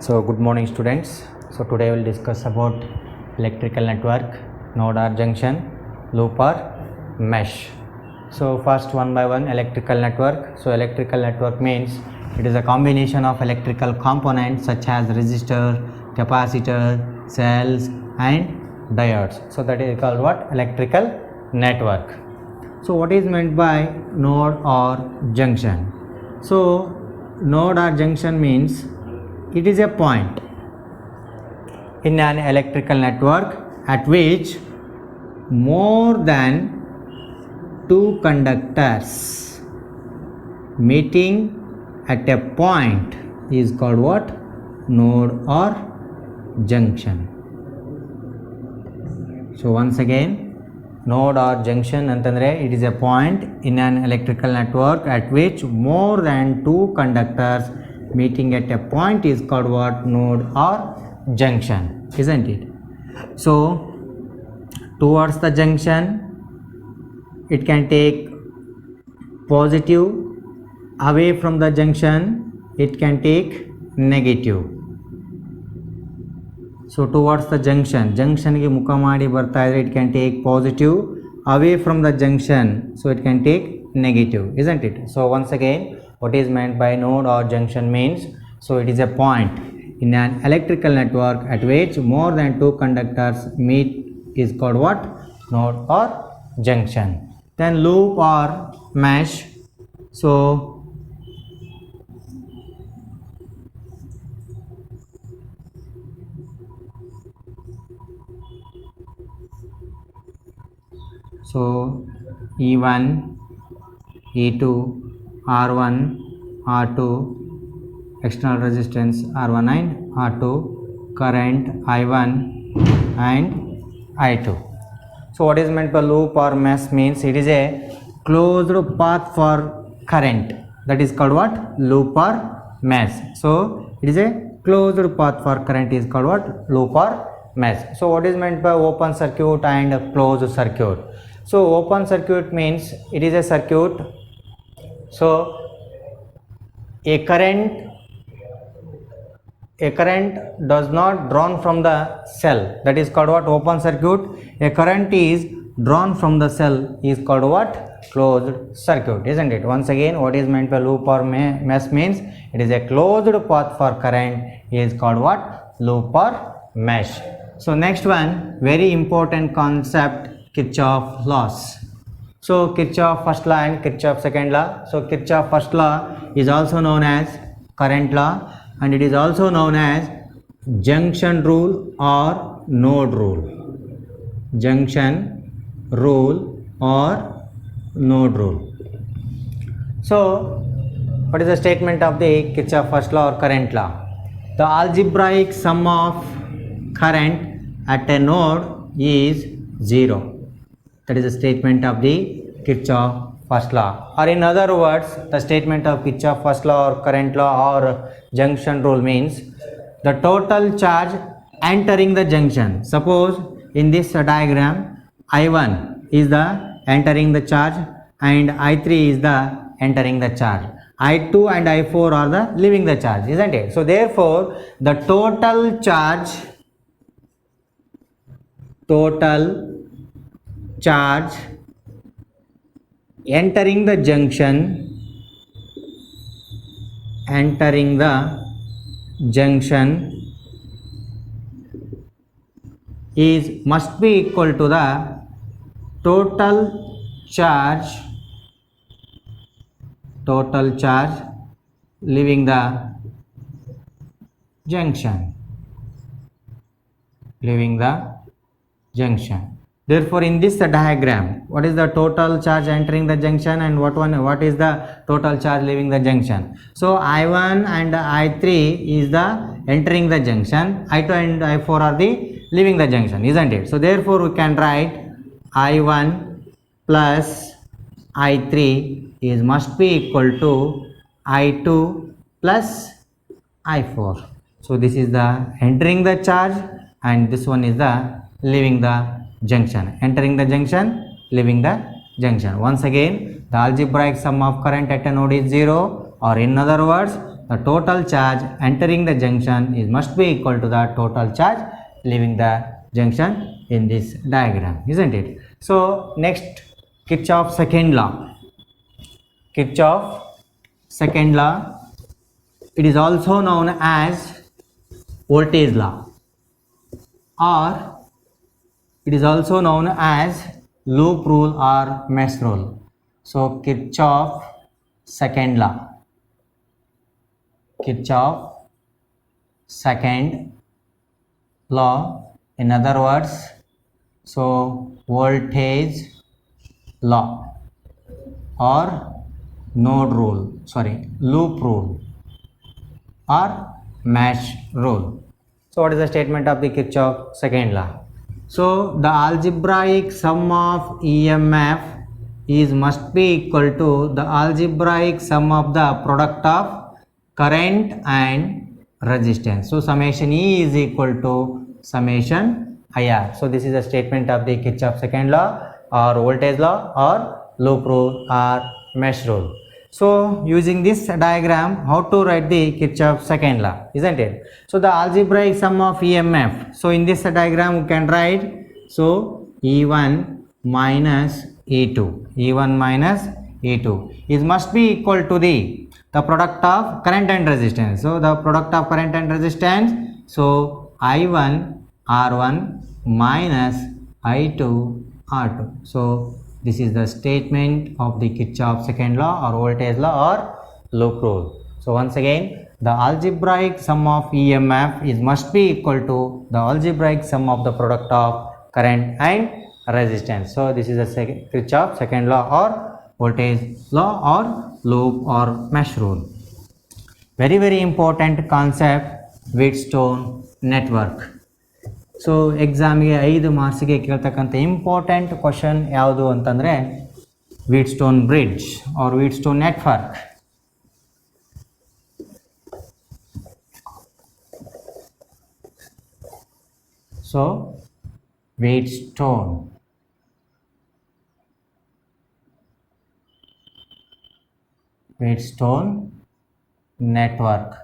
So good morning students. So today we will discuss about electrical network, node or junction, loop or mesh. So first one by one electrical network. So electrical network means it is a combination of electrical components such as resistor, capacitor, cells and diodes. So that is called what? Electrical network. So what is meant by node or junction? So node or junction means it is a point in an electrical network at which more than two conductors meeting at a point is called what? Node or junction. So once again, node or junction antandre it is a point in an electrical network at which more than two conductors meeting at a point is called what? Node or junction, isn't it? So towards the junction it can take positive, away from the junction it can take negative. So towards the junction ಗೆ ಮುಖ ಮಾಡಿ ಬರ್ತಾ ಇದ್ರೆ it can take positive, away from the junction so it can take negative, isn't it? So once again, what is meant by node or junction means, so it is a point in an electrical network at which more than two conductors meet is called what? Node or junction. Then loop or mesh. So E1, E2, R1, R2, external resistance R1 and R2, current I1 and I2. So what is meant by loop or mesh means it is a closed path for current, that is called what? Loop or mesh. So it is a closed path for current is called what? Loop or mesh. So what is meant by open circuit and closed circuit? So open circuit means it is a circuit, so a current does not drawn from the cell, that is called what? Open circuit. A current is drawn from the cell is called what? Closed circuit, isn't it? Once again, what is meant by loop or mesh means it is a closed path for current is called what? Loop or mesh. So next one, very important concept, Kirchhoff laws. So Kirchhoff first law and Kirchhoff second law. So Kirchhoff first law is also known as current law and it is also known as junction rule or node rule. Junction rule or node rule. So what is the statement of the Kirchhoff first law or current law? The algebraic sum of current at a node is 0. That is the statement of the Kirchhoff first law. Or in other words, the statement of Kirchhoff first law or current law or junction rule means the total charge entering the junction. Suppose in this diagram, I1 is the entering the charge and I3 is the entering the charge. I2 and I4 are the leaving the charge, isn't it? So therefore, the total charge entering the junction is must be equal to the total charge leaving the junction. Therefore, in this diagram, what is the total charge entering the junction and what is the total charge leaving the junction? So I1 and I3 is the entering the junction, I2 and I4 are the leaving the junction, isn't it? So therefore, we can write I1 plus I3 is must be equal to I2 plus I4. So this is the entering the charge and this one is the leaving the junction. Entering the junction, leaving the junction. Once again, the algebraic sum of current at a node is 0, or in other words, the total charge entering the junction is must be equal to the total charge leaving the junction in this diagram, isn't it? So next, Kirchhoff's second law. Kirchhoff second law, it is also known as voltage law, or it is also known as loop rule or mesh rule. So Kirchhoff second law, Kirchhoff second law, in other words, so voltage law or node rule, loop rule or mesh rule. So what is the statement of the Kirchhoff second law? So the algebraic sum of EMF is must be equal to the algebraic sum of the product of current and resistance. So summation E is equal to summation IR. So this is a statement of the Kirchhoff second law or voltage law or loop rule or mesh rule. So using this diagram, how to write the Kirchhoff second law, isn't it? So the algebraic sum of EMF. So in this diagram we can write, so E1 minus E2, E1 minus E2 is must be equal to the product of current and resistance. So the product of current and resistance, so I1 R1 minus I2 R2. So this is the statement of the Kirchhoff second law or voltage law or loop rule. So once again, the algebraic sum of EMF is must be equal to the algebraic sum of the product of current and resistance. So this is the Kirchhoff second law or voltage law or loop or mesh rule. Very, very important concept, Wheatstone network. So ಎಕ್ಸಾಮಿಗೆ 5 ಮಾರ್ಕ್ಸಿಗೆ ಕೇಳ್ತಕ್ಕಂಥ important question ಯಾವುದು ಅಂತಂದರೆ Wheatstone bridge or Wheatstone network. So Wheatstone network.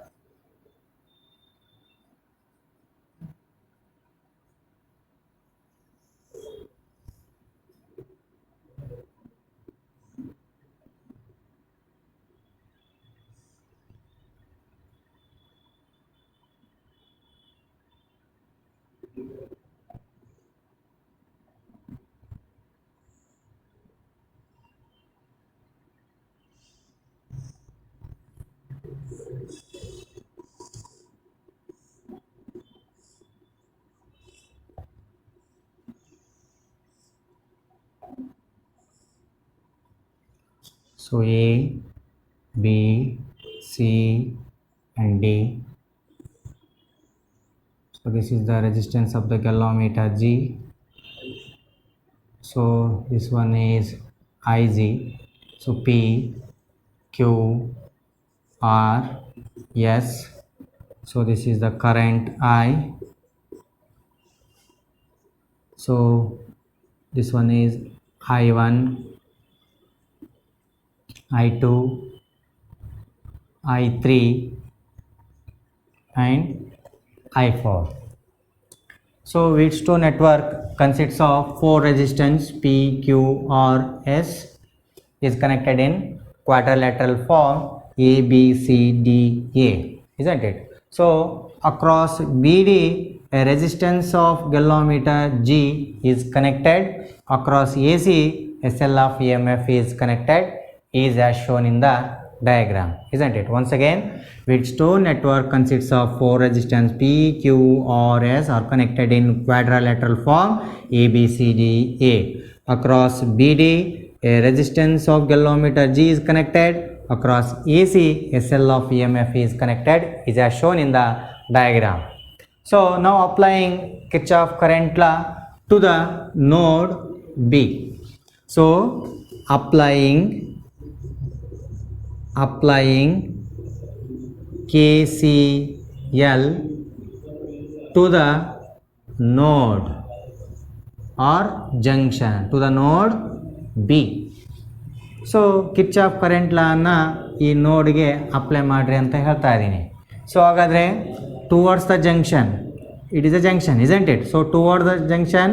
So A, B, C and D. So this is the resistance of the galvanometer G. So this one is Ig. So P, Q, R, S. So this is the current I. So this one is I1, I2, I3 and I4. So Wheatstone network consists of 4 resistance P, Q, R, S is connected in quadrilateral form A, B, C, D, A, isn't it? So across BD a resistance of galvanometer G is connected. Across AC SL of EMF is connected, is as shown in the diagram, isn't it? Once again, Wheatstone network consists of 4 resistance P, Q, R, S are connected in quadrilateral form A, B, C, D, A. Across BD, a resistance of galvanometer G is connected. Across AC, SL of EMF is connected, is as shown in the diagram. So now applying Kirchhoff current law to the node B. So applying KCL to the node or junction, to the node B. So Kirchhoff current law ಈ ನೋಡ್ಗೆ apply ಮಾಡಿರಿ ಅಂತ ಹೇಳ್ತಾ ಇದ್ದೀನಿ. So ಹಾಗಾದರೆ towards the junction, it is a junction, isn't it? So towards the junction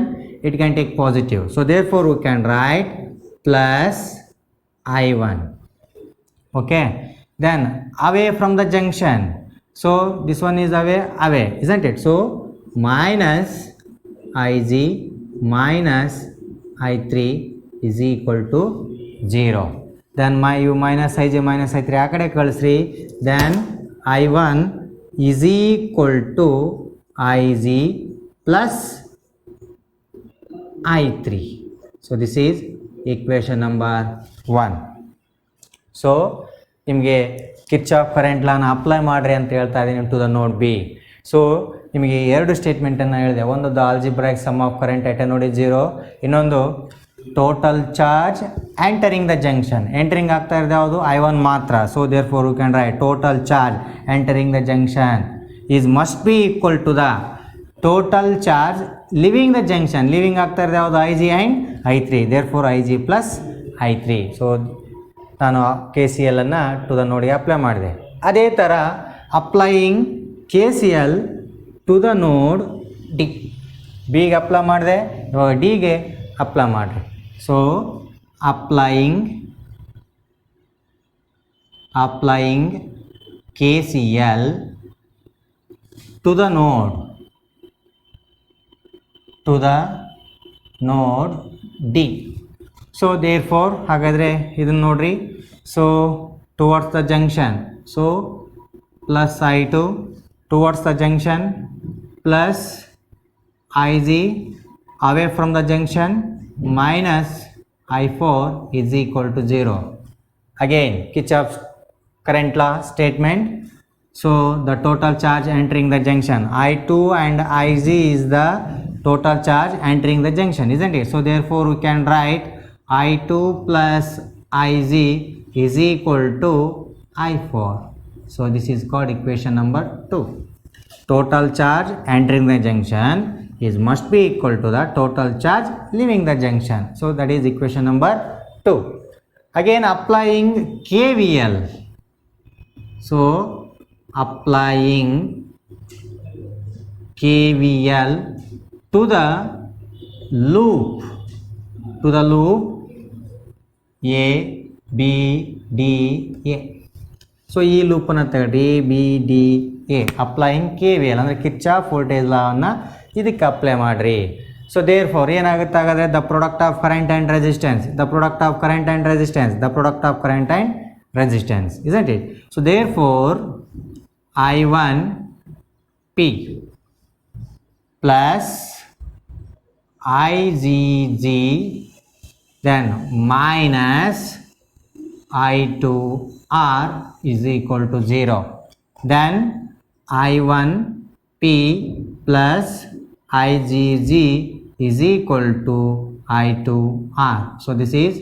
it can take positive, so therefore we can write plus I1. Okay, then away from the junction, so this one is away, isn't it? So minus Ig minus I3 is equal to 0. Then you minus Ig minus I3 ಆ ಕಡೆ ಕಳಿಸ್ರಿ. then I1 is equal to Ig plus I3. So this is equation number 1. So ನಿಮಗೆ Kirchhoff current ಲಾನ apply ಮಾಡಿರಿ ಅಂತ ಹೇಳ್ತಾ ಇದ್ದೀನಿ to the node B. So ನಿಮಗೆ ಎರಡು ಸ್ಟೇಟ್ಮೆಂಟನ್ನು ಹೇಳಿದೆ. ಒಂದು the algebraic sum of current at a node is 0, ಇನ್ನೊಂದು total charge entering the junction. Entering ಆಗ್ತಾ ಇರೋದು ಯಾವುದು? I1 ಮಾತ್ರ. So therefore you can write total charge entering the junction is must be equal to the total charge leaving the junction. leaving ಆಗ್ತಾ ಇರೋದು ಯಾವುದು? Ig and I3, therefore Ig plus I3. So ನಾನು KCL ಅನ್ನು to the ನೋಡ್ಗೆ apply ಮಾಡಿದೆ. ಅದೇ ಥರ applying KCL to the ನೋಡ್ ಡಿ. ಬಿಗೆ ಅಪ್ಲೈ ಮಾಡಿದೆ, ಇವಾಗ ಡಿಗೆ ಅಪ್ಲೈ ಮಾಡಿರಿ. So applying KCL to the node D. So therefore ಹಾಗಾದರೆ ಇದನ್ನು ನೋಡ್ರಿ. So towards the junction, so plus I2 towards the junction plus Ig away from the junction minus I4 is equal to 0. Again Kirchhoff's current law statement. So the total charge entering the junction, I2 and Ig is the total charge entering the junction, isn't it? So therefore we can write I2 plus Ig is equal to I4. So this is called equation number 2. Total charge entering the junction is must be equal to the total charge leaving the junction. So that is equation number 2. Again applying KVL. So applying KVL to the loop A B D A. So ಈ ಲೂಪನ್ನು ತಗೊಳ್ಳಿ A B D A. Applying KVL ಅಂದರೆ Kirchhoff voltage ಲಾವನ್ನು ಇದಕ್ಕೆ apply ಮಾಡಿರಿ. So there four ಏನಾಗುತ್ತೆ ಹಾಗಾದರೆ the product of current and resistance, isn't it? So therefore I1P plus IGG then minus I2R is equal to 0. Then I1P plus IGG is equal to I2R. So this is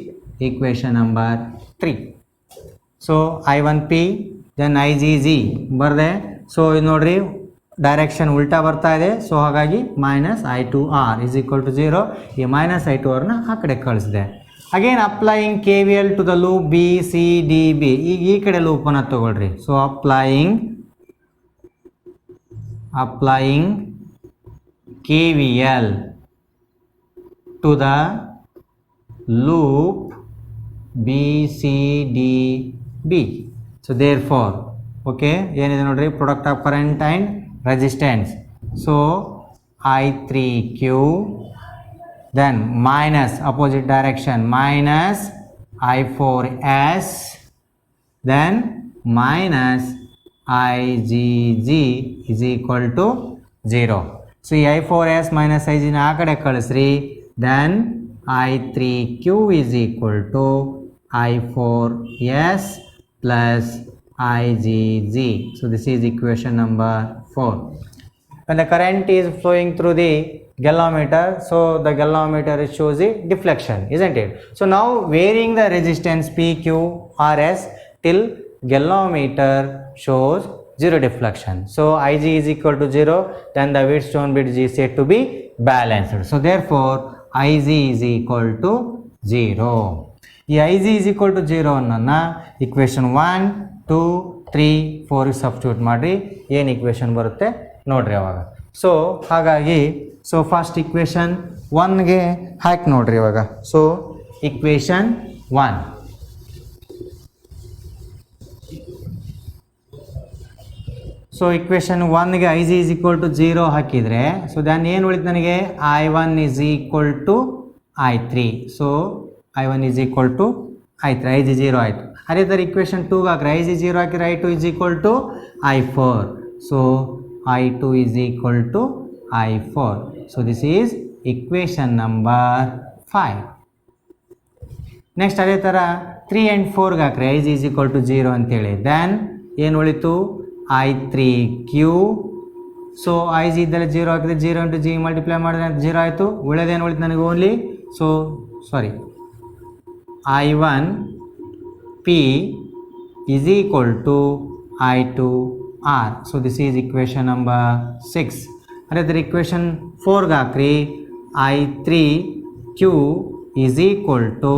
equation number 3. So I1P then IGG ಬರದೆ. So ಇದು ನೋಡ್ರಿ direction ಉಲ್ಟಾ ಬರ್ತಾ ಇದೆ. So ಹಾಗಾಗಿ minus I2R is equal to 0. ಈ minus I2Rನ ಆ ಕಡೆ ಕಳಿಸಿದೆ. Again applying KVL to the loop B C D B. ಈಗ ಈ ಕಡೆ ಲೂಪನ್ನು ತಗೊಳ್ರಿ. So applying KVL to the loop B C D B. So therefore okay ಏನಿದೆ ನೋಡ್ರಿ product of current and resistance. So I3Q then minus opposite direction minus I4S then minus IGG is equal to 0. So I4S minus IG ನ ಆ ಕಡೆ ಕಳಿಸ್ರಿ. then I3Q is equal to I4S plus IGG. So this is equation number 4. When the current is flowing through the galvanometer, so the galvanometer shows the deflection, isn't it? So now varying the resistance PQRS till galvanometer shows 0 deflection. So Ig is equal to 0, then the Wheatstone bridge is said to be balanced. So therefore Ig is equal to 0. ಈ I G is equal to 0 ಅನ್ನೋನ್ನ equation 1 2 3 4 substitute ಮಾಡಿರಿ, ಏನು equation ಬರುತ್ತೆ ನೋಡಿರಿ ಅವಾಗ. So ಹಾಗಾಗಿ so first equation 1ಗೆ ಹಾಕಿ ನೋಡಿರಿ ಇವಾಗ. ಸೊ ಇಕ್ವೇಷನ್ 1, ಸೊ ಇಕ್ವೇಷನ್ 1ಗೆ I G is equal to 0 ಹಾಕಿದರೆ ಸೊ ದೆನ್ ಏನು ಉಳಿತು ನನಗೆ I1 is equal to I3. So I1 is equal to I3, I G 0 ಆಯಿತು. ಅದೇ ಥರ ಇಕ್ವೇಷನ್ 2ಗೆ ಹಾಕಿದ್ರೆ ಐ ಜಿ 0 ಹಾಕಿದ್ರೆ I2 is equal to I4. So I2 is equal to I4. So this is equation number 5. Next ಅದೇ ಥರ 3 and 4ಗೆ ಹಾಕ್ರೆ I G is equal to 0 ಅಂತೇಳಿ ದೆನ್ ಏನು ಉಳಿತು I3Q. ಸೊ ಐ ಜಿ ಇದ್ದಲ್ಲಿ 0 ಹಾಕಿದ್ರೆ 0 ಇಂಟು ಜಿ ಮಲ್ಟಿಪ್ಲೈ ಮಾಡಿದ್ರೆ 0 ಆಯಿತು. ಉಳಿದೇನು ಉಳಿತು ನನಗೆ only so sorry I1P is equal to I2R. So this is equation number 6. ಅದೇ ಥರ ಇಕ್ವೇಷನ್ 4ಗೆ ಹಾಕ್ರಿ I3Q is equal to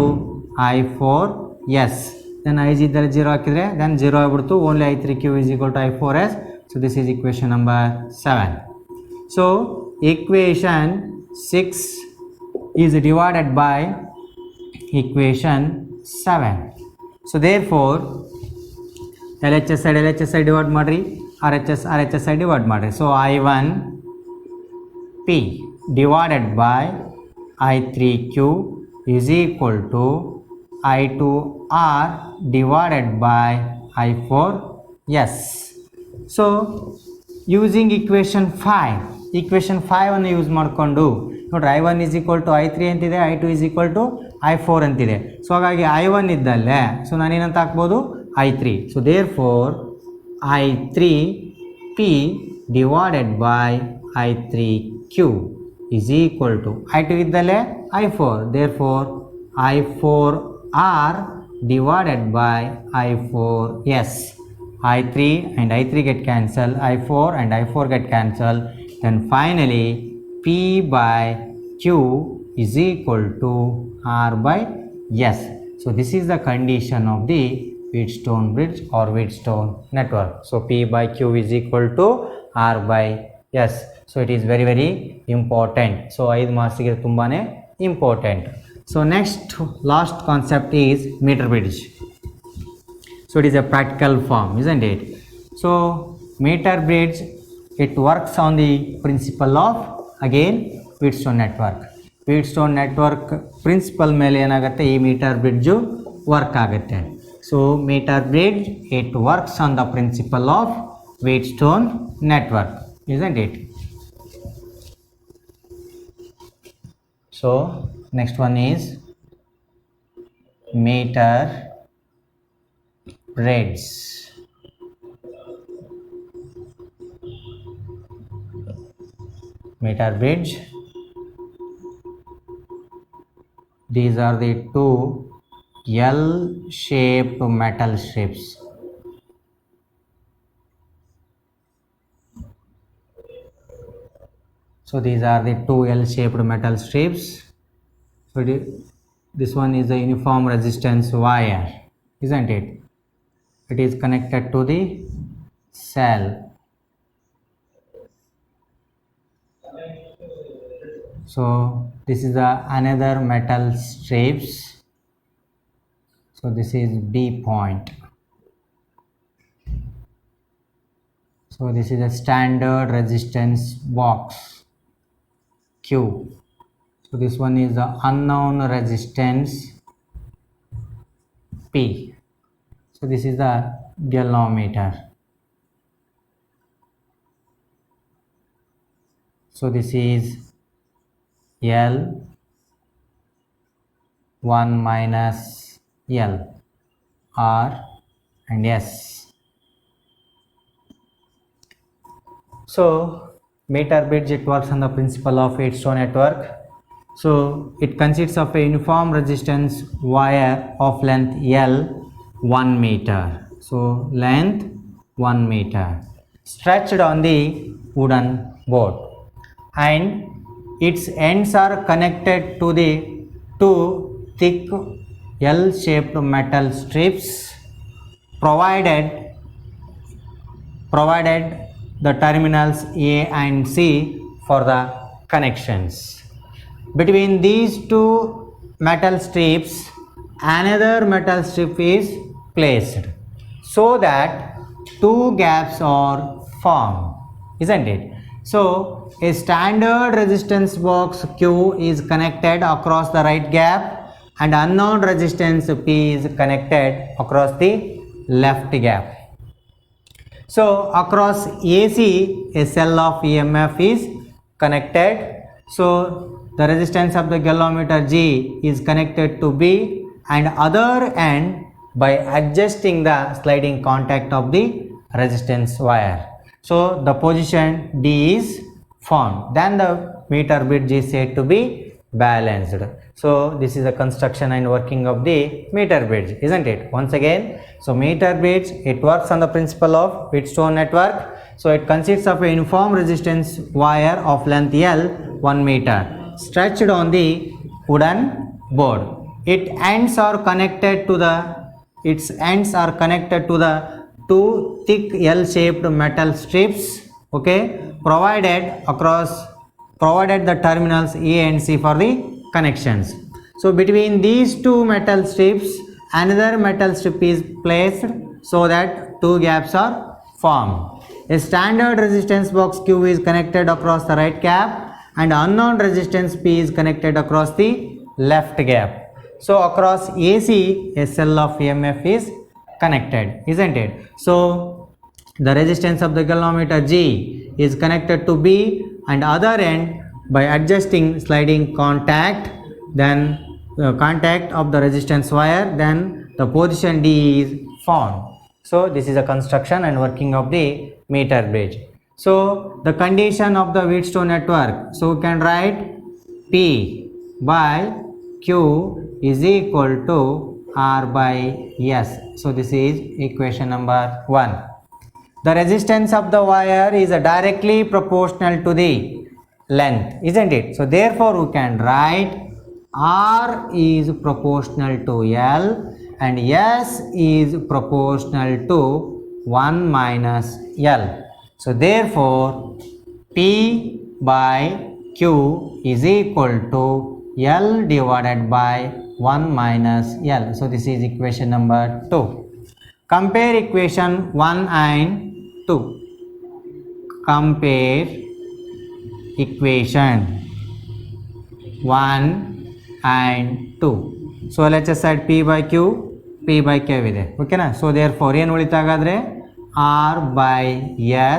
I4S. Then I G ಇದ್ದಲ್ಲಿ 0 ಹಾಕಿದರೆ ದೆನ್ 0 ಆಗಿಬಿಡ್ತು, only I3Q is equal to I4S. So this is equation number 7. So equation 6 is divided by equation 7. So therefore L H S I divide ಮಾಡಿರಿ, R H S I divide ಮಾಡಿರಿ. So I1P divided by I3Q is equal to I2R divided by I4S. So using equation 5 ಅನ್ನು use ಮಾಡಿಕೊಂಡು ನೋಡ್ರಿ I1 is equal to I3 ಅಂತಿದೆ, I2 is equal to I4 ಅಂತಿದೆ. So ಹಾಗಾಗಿ I1 ಇದ್ದಲ್ಲೇ so ನಾನೇನಂತ ಹಾಕ್ಬೋದು I3. So therefore I3P divided by I3Q is equal to I2 ಇದ್ದಲ್ಲೇ I4. Therefore I4R divided by I4S. I3 and I3 get cancelled, I4 and I4 get cancelled. Then finally P by Q is equal to R by S. So this is the condition of the Wheatstone bridge or Wheatstone network. So P by Q is equal to R by S. So it is very very important. So 5 marks ಗೆ ತುಂಬಾನೇ important. So next last concept is meter bridge. So it is a practical form, isn't it? So meter bridge, it works on the principle of again Wheatstone network. Wheatstone network principle ಮೇಲೆ ಏನಾಗುತ್ತೆ ಈ meter bridge work ಆಗುತ್ತೆ. So meter bridge, it works on the principle of Wheatstone network, isn't it? So next one is meter bridge. Meter bridge, these are the two L-shaped metal strips. So these are the two L-shaped metal strips. So this one is a uniform resistance wire, isn't it? It is connected to the cell. So this is another metal strips. So this is B point. So this is a standard resistance box Q. So this one is the unknown resistance P. So this is the galvanometer. So this is L 1 minus L, R and S. So meter bridge, it works on the principle of Wheatstone network. So it consists of a uniform resistance wire of length L 1 meter. So length 1 meter stretched on the wooden board, and its ends are connected to the two thick L-shaped metal strips provided the terminals A and C for the connections. Between these two metal strips, another metal strip is placed so that two gaps are formed, isn't it? So a standard resistance box Q is connected across the right gap and unknown resistance P is connected across the left gap. So across AC a cell of EMF is connected. So the resistance of the galvanometer G is connected to B and other end by adjusting the sliding contact of the resistance wire. So the position D is formed. Then the meter bridge is said to be balanced. So this is the construction and working of the meter bridge, isn't it? Once again, so meter bridge, it works on the principle of Wheatstone network. So it consists of a uniform resistance wire of length L 1 meter stretched on the wooden board. Its ends are connected to the two thick L-shaped metal strips, okay, provided the terminals A and C for the connections. So between these two metal strips, another metal strip is placed so that two gaps are formed. A standard resistance box Q is connected across the right gap and unknown resistance P is connected across the left gap. So across AC, a cell of EMF is connected, isn't it? So the resistance of the galvanometer G is connected to B and other end by adjusting sliding contact, then contact of the resistance wire, then the position D is formed. So this is a construction and working of the meter bridge. So the condition of the Wheatstone network, so we can write P by Q is equal to R by S. So this is equation number 1. The resistance of the wire is directly proportional to the length, isn't it? So therefore we can write R is proportional to L and S is proportional to 1 minus L. So therefore P by Q is equal to L divided by 1 minus L. So this is equation number 2. Compare equation 1 and 2. Compare equation 1 and 2. So let's just add P by Q, P by Q ಇದೆ ಓಕೆನಾ. So therefore ಏನು ಉಳಿತಾಗಾದ್ರೆ R by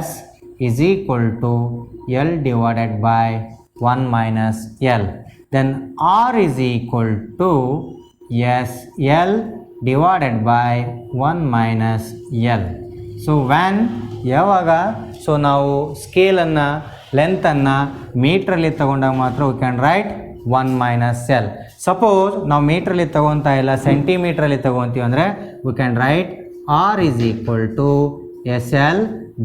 S is equal to L divided by 1 minus L. Then R is equal to SL divided by 1 minus L. So when ಯಾವಾಗ so ನಾವು ಸ್ಕೇಲನ್ನು ಲೆಂತನ್ನು ಮೀಟ್ರಲ್ಲಿ ತಗೊಂಡಾಗ ಮಾತ್ರ we can write 1 minus L. Suppose ನಾವು ಮೀಟ್ರಲ್ಲಿ ತಗೊತಾ ಇಲ್ಲ ಸೆಂಟಿಮೀಟ್ರಲ್ಲಿ ತಗೊತೀವಿ ಅಂದರೆ we can write R is equal to SL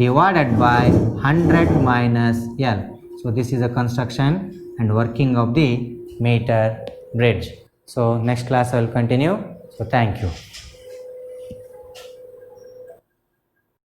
divided by 100 minus L. So this is a construction and working of the meter bridge. So next class I will continue. So thank you.